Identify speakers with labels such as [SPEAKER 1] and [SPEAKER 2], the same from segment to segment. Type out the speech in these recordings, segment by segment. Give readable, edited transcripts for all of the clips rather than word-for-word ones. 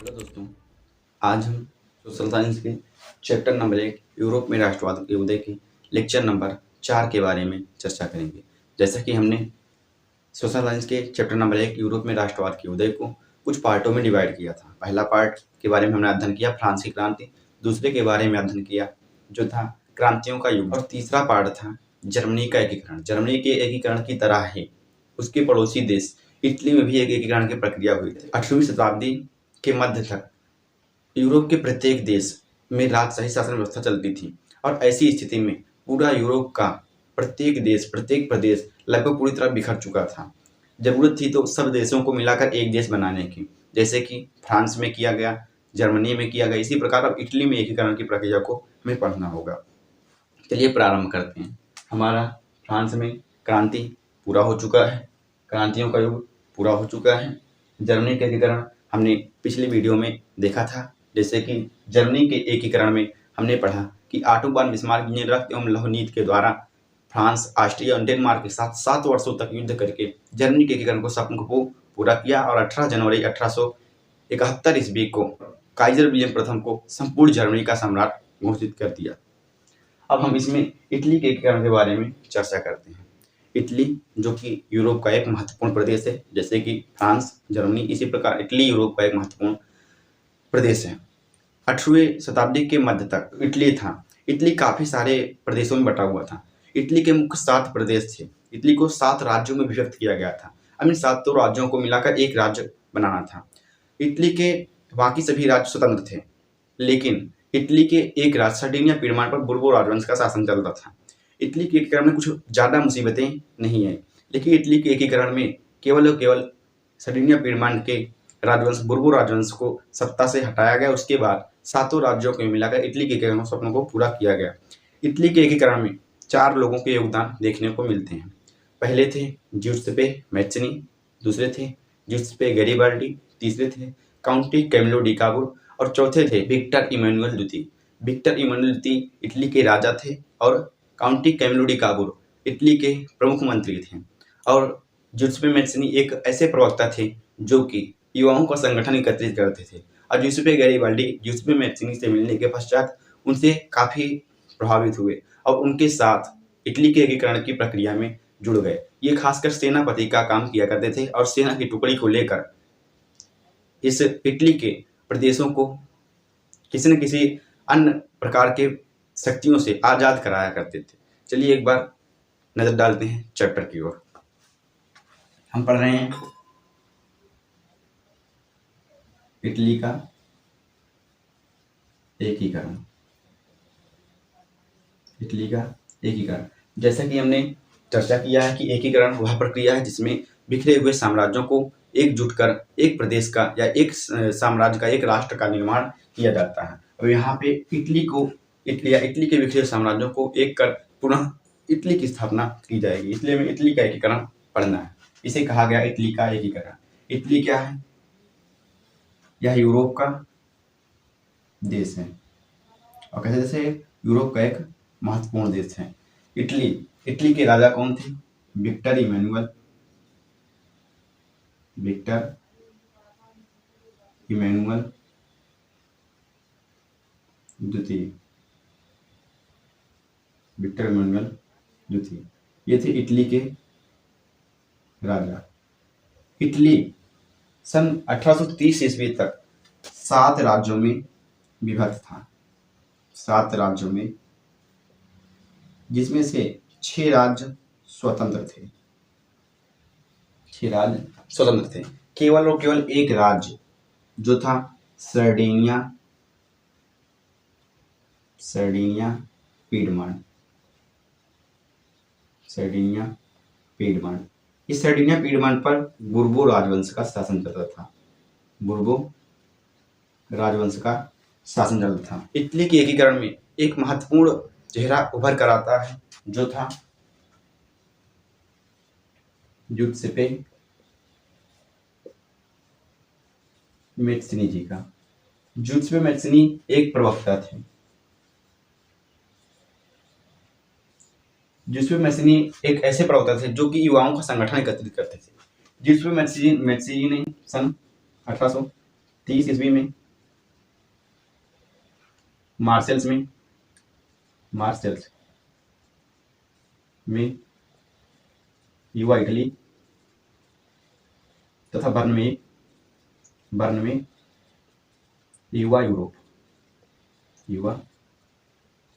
[SPEAKER 1] Hello दोस्तों, आज हम सोशल साइंस के चैप्टर नंबर 1 यूरोप में राष्ट्रवाद के उदय के लेक्चर नंबर 4 के बारे में चर्चा करेंगे। जैसा कि हमने सोशल साइंस के चैप्टर नंबर 1 यूरोप में राष्ट्रवाद के उदय को कुछ पार्टों में डिवाइड किया था। पहला पार्ट के बारे में हमने अध्ययन किया फ्रांस की क्रांति, दूसरे के बारे में अध्ययन किया जो था क्रांतियों का युग, और तीसरा पार्ट था जर्मनी का एकीकरण। जर्मनी के एकीकरण की तरह ही उसके पड़ोसी देश इटली में भी एक एकीकरण की प्रक्रिया हुई थी। 8वीं शताब्दी के मध्य तक यूरोप के प्रत्येक देश में राजशाही शासन व्यवस्था चलती थी और ऐसी स्थिति में पूरा यूरोप का प्रत्येक देश, प्रत्येक प्रदेश लगभग पूरी तरह बिखर चुका था। जरूरत थी तो सब देशों को मिलाकर एक देश बनाने की, जैसे कि फ्रांस में किया गया, जर्मनी में किया गया। इसी प्रकार अब इटली में एकीकरण की प्रक्रिया को हमें पढ़ना होगा। चलिए प्रारंभ करते हैं। हमारा फ्रांस में क्रांति पूरा हो चुका है, क्रांतियों का युग पूरा हो चुका है। जर्मनी का एकीकरण हमने पिछली वीडियो में देखा था। जैसे कि जर्मनी के एकीकरण में हमने पढ़ा कि ऑटो वन बिस्मार्क नीलरक्त एवं लौहनीत के द्वारा फ्रांस, ऑस्ट्रिया और डेनमार्क के साथ 7 वर्षों तक युद्ध करके जर्मनी के एकीकरण को सपन को पूरा किया और 18 जनवरी 1871 ईस्वी को काइजर विलियम प्रथम को संपूर्ण जर्मनी का सम्राट घोषित कर दिया। अब हम इसमें इटली के एकीकरण के बारे में चर्चा करते हैं। इटली जो कि यूरोप का एक महत्वपूर्ण प्रदेश है, जैसे कि फ्रांस, जर्मनी, इसी प्रकार इटली यूरोप का एक महत्वपूर्ण प्रदेश है। 8वीं शताब्दी के मध्य तक इटली था। इटली काफी सारे प्रदेशों में बटा हुआ था। इटली के मुख्य 7 प्रदेश थे। इटली को 7 राज्यों में विभक्त किया गया था। अब इन 7 राज्यों को मिलाकर एक राज्य बनाना था। इटली के बाकी सभी राज्य स्वतंत्र थे, लेकिन इटली के एक राज्य सर्डिनिया पीडमान पर बुर्बो राजवंश का शासन चलता था। इटली के एकीकरण में कुछ ज्यादा मुसीबतें नहीं आई, लेकिन इटली के एकीकरण में केवल और केवल सर्डिनिया पीडमान के राजवंश बुर्बो राजवंश को सत्ता से हटाया गया। उसके बाद 7 राज्यों को मिलाकर इटली के एकीकरण सपनों को पूरा किया गया। इटली के एकीकरण में 4 लोगों के योगदान देखने को मिलते हैं। पहले थे ज्यूसेप्पे मैज़िनी, दूसरे थे ज्यूसेप्पे गैरिबाल्डी, तीसरे थे काउंटी कैमिलो डी काबुर और चौथे थे विक्टर इमैनुअल द्वितीय। विक्टर इमैनुअल द्वितीय इटली के राजा थे और काउंटी कैमिलो डी काबुर इटली के प्रमुख मंत्री थे। और ज्यूसेप्पे मैज़िनी एक ऐसे प्रवक्ता थे जो कि युवाओं का संगठन एकत्रित करते थे। और ज्यूसेप्पे गैरिबाल्डी ज्यूसेप्पे मैज़िनी से मिलने के पश्चात उनसे काफी प्रभावित हुए और उनके साथ इटली के एकीकरण की प्रक्रिया में जुड़ गए। ये खासकर सेनापति का काम किया करते थे और सेना की टुकड़ी को लेकर इस इटली के प्रदेशों को किसी न किसी अन्य प्रकार के शक्तियों से आजाद कराया करते थे। चलिए एक बार नजर डालते हैं चैप्टर की ओर। हम पढ़ रहे हैं इटली का एकीकरण। इटली का एकीकरण, जैसा कि हमने चर्चा किया है कि एकीकरण वह प्रक्रिया है जिसमें बिखरे हुए साम्राज्यों को एकजुट कर एक प्रदेश का या एक साम्राज्य का, एक राष्ट्र का निर्माण किया जाता है। और यहाँ पे इटली के बिखरे साम्राज्यों को एक कर पुनः इटली की स्थापना की जाएगी। इसलिए हमें इटली का एकीकरण पढ़ना है। इसे कहा गया इटली का एकीकरण। इटली क्या है? यह यूरोप का देश है और कैसे जैसे यूरोप का एक महत्वपूर्ण देश है। इटली के राजा कौन थे? विक्टर इमैनुअल द्वितीय। विक्टर इमैनुअल द्वितीय, ये थे इटली के राजा। इटली सन 1830 ईस्वी तक 7 राज्यों में विभक्त था। 7 राज्यों में, जिसमें से 6 राज्य स्वतंत्र थे। 6 राज्य स्वतंत्र थे। केवल और केवल एक राज्य जो था सर्डिनिया पीडमान। इस सर्डिनिया पीडमान पर बुर्बो राजवंश का शासन चलता था। इटली के एकीकरण में एक महत्वपूर्ण चेहरा उभर कर आता है जो था ज्यूसेप्पे मैज़िनी जी का। ज्यूसेप्पे मैज़िनी एक प्रवक्ता थे। ज्यूसेप्पे मैज़िनी एक ऐसे प्रवक्ता थे जो कि युवाओं का संगठन एकत्रित करते थे। ज्यूसेप्पे मैज़िनी ने सन 1830 ईस्वी में मार्शल्स में युवा इटली तथा बर्न में युवा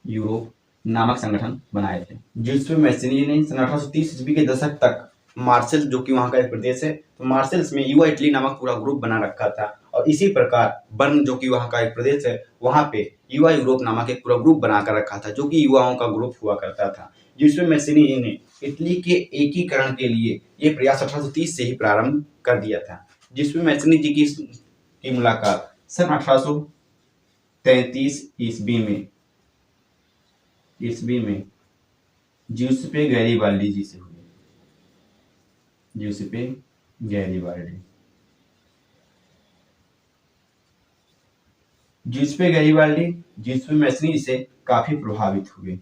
[SPEAKER 1] यूरोप नामक संगठन बनाए थे, जिसमें मैसिनी ने सन 1830 ईस्वी के दशक तक मार्शल, जो कि वहां का एक प्रदेश है, तो मार्शल्स में युवा इटली नामक पूरा ग्रुप बना रखा था। और इसी प्रकार बर्न, जो कि वहां का एक प्रदेश है, वहां पे युवा यूरोप नामक एक पूरा ग्रुप बनाकर रखा था, जो कि युवाओं का ग्रुप हुआ करता था, जिसमें मैसिनी ने इटली के एकीकरण के लिए ये प्रयास 1830 से ही प्रारंभ कर दिया था, जिसमें मैसिनी जी की मुलाकात सन 1833 ईस्वी में ज्यूसेppe गैरिबाल्डी जी से हुई। ज्यूसेppe गैरिबाल्डी जिसमें मैसिनी से काफी प्रभावित हुए,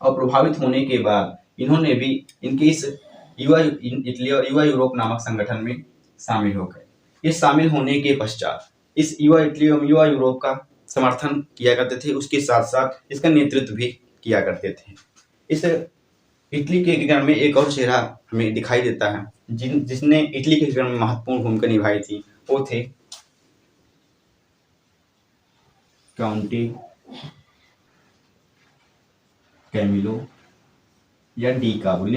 [SPEAKER 1] और प्रभावित होने के बाद इन्होंने भी इनके इस युवा इटली और युवा यूरोप नामक संगठन में शामिल हो गए। इस शामिल होने के पश्चात इस युवा इटली और युवा यूरोप का समर्थन किया करते थे, उसके साथ साथ इसका नेतृत्व भी किया करते थे। इस इटली के एकीकरण में एक और चेहरा हमें दिखाई देता है, जिसने इटली के एकीकरण में महत्वपूर्ण भूमिका निभाई थी, वो थे काउंटी कैमिलो या डी काबूर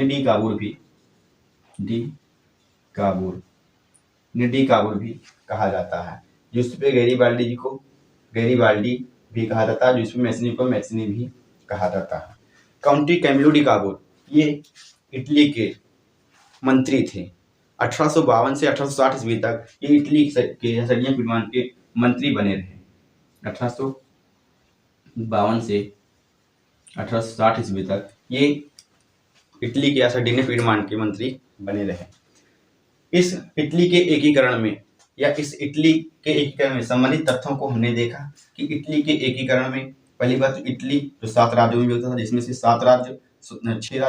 [SPEAKER 1] भी कहा जाता है। ज्यूसेppe गैरिबाल्डी जी को गैरिबाल्डी भी कहा जाता है, जिसमें मैसिनी को मैसिनी भी कहा जाता है। काउंटी कैमिलो डी काबूर ये इटली के मंत्री थे। 1852 से 1860 ईस्वी तक ये इटली के सरदियां पीडमान के मंत्री बने रहे। 1852 से 1860 ईस्वी तक ये इटली के सरदियां पीडमान के मंत्री बने रहे। इस इटली के एकीकरण में संबंधित तथ्यों को हमने देखा कि इटली के एकीकरण में पहली बात तो इटली जो 7 राज्यों में विभक्त था, जिसमें से 6 राज्य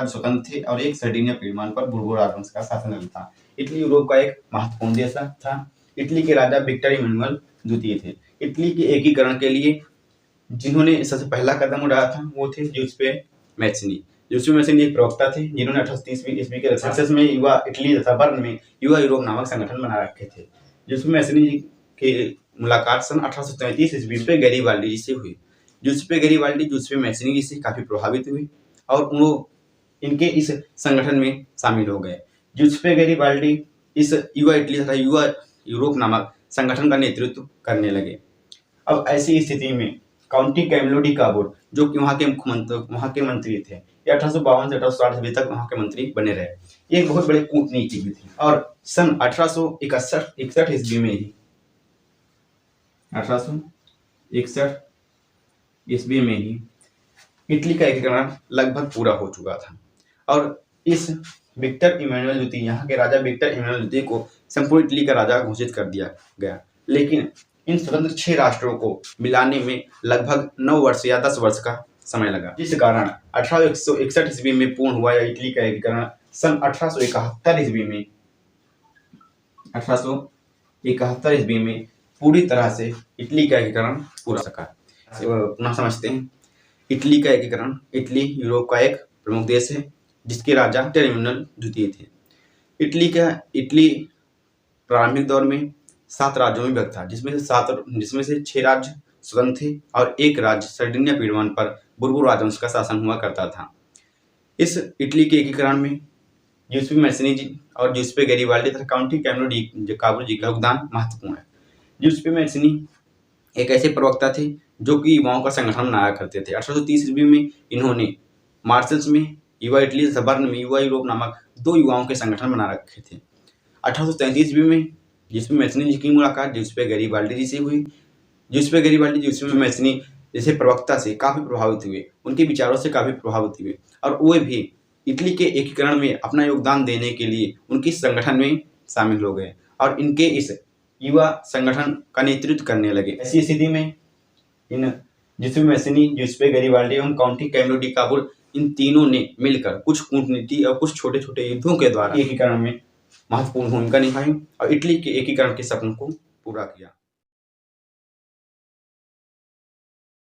[SPEAKER 1] स्वतंत्र थे और एक सरदिनिया पीडमान पर बुर्बो राजवंश का शासन था। इटली यूरोप का एक महत्वपूर्ण देश था। इटली के राजा विक्टर इमैनुअल द्वितीय थे। इटली के एकीकरण के लिए जिन्होंने सबसे पहला कदम उठाया था वो थे ज्यूसेppe मैसिनी। ज्यूसेppe मैसिनी एक प्रवक्ता थे, जिन्होंने 1830 ईस्वी के सक्सेस में युवा इटली तथा बर्न में युवा यूरोप नामक संगठन बना रखे थे। ज्यूसेppe मैसिनी जी की मुलाकात सन 1833 ईस्वी में गैरिबाल्डी जी से हुई। ज्यूसेppe गैरिबाल्डी ज्यूसेppe मैसिनी जी से काफी प्रभावित हुए और वो इनके इस संगठन में शामिल हो गए। ज्यूसेppe गैरिबाल्डी इस युवा इटली तथा युवा यूरोप नामक संगठन का नेतृत्व करने लगे। अब ऐसी स्थिति में काउंटी कैमिलो डी काबूर, जो कि वहां के मंत्री थे, ये 1852 से 1860 ईस्वी तक वहां के मंत्री बने रहे। ये एक बहुत बड़े कूटनीतिज्ञ थे और सन 1861 ईस्वी में ही इटली का एकीकरण लगभग पूरा हो चुका था और इस विक्टर इमैनुअल द्वितीय, यहाँ के राजा विक्टर इमैनुअल द्वितीय को संपूर्ण इटली का राजा घोषित कर दिया गया। लेकिन इन स्वतंत्र 6 राष्ट्रों को मिलाने में लगभग 9 वर्ष या 10 वर्ष का समय लगा, जिस कारण 1861 ईस्वी में पूर्ण हुआ इटली का एकीकरण सन 1871 ईस्वी में पूरी तरह से इटली का एकीकरण पूरा सका। पुनः समझते हैं इटली का एकीकरण। इटली यूरोप का एक प्रमुख देश है, जिसके राजा विक्टर इमैनुअल द्वितीय थे। इटली प्रारंभिक दौर में 7 राज्यों में विभक्त था, जिसमें से 6 राज्य स्वतंत्र थे और एक राज्य सरदिनिया पीडमान पर बुर्बो राजवंश का शासन हुआ करता था। इस इटली के एकीकरण में ज्यूसेppe मैसिनी जी और ज्यूसेppe गैरिबाल्डी तथा काउंटी कैमिलो डी काबूर जी का योगदान महत्वपूर्ण है। ज्यूसेppe मैसिनी एक ऐसे प्रवक्ता थे जो कि युवाओं का संगठन बनाया करते थे। 1830 ईस्वी में इन्होंने मार्शल्स में युवा इटली तथा बर्न में युवा यूरोप नामक 2 युवाओं के संगठन बना रखे थे। 1833 ईस्वी में ज्यूसेppe मैसिनी जी की मुलाकात ज्यूसेppe गैरिबाल्डी जी से हुई। ज्यूसेppe गैरिबाल्डी ज्यूसेppe मैसिनी जैसे प्रवक्ता से काफी प्रभावित हुए, उनके विचारों से काफी प्रभावित हुए और वे भी इटली के एकीकरण में अपना योगदान देने के लिए उनके संगठन में शामिल हो गए और इनके इस युवा संगठन का नेतृत्व करने लगे। ऐसी स्थिति में इन ज्यूसेppe मैसिनी, ज्यूसेppe गैरिबाल्डी एवं काउंटी कैमिलो डी काबूर, इन तीनों ने मिलकर कुछ कूटनीति और कुछ छोटे छोटे युद्धों के द्वारा एकीकरण में महत्वपूर्ण भूमिका निभाई और इटली के एकीकरण के सपनों को पूरा किया।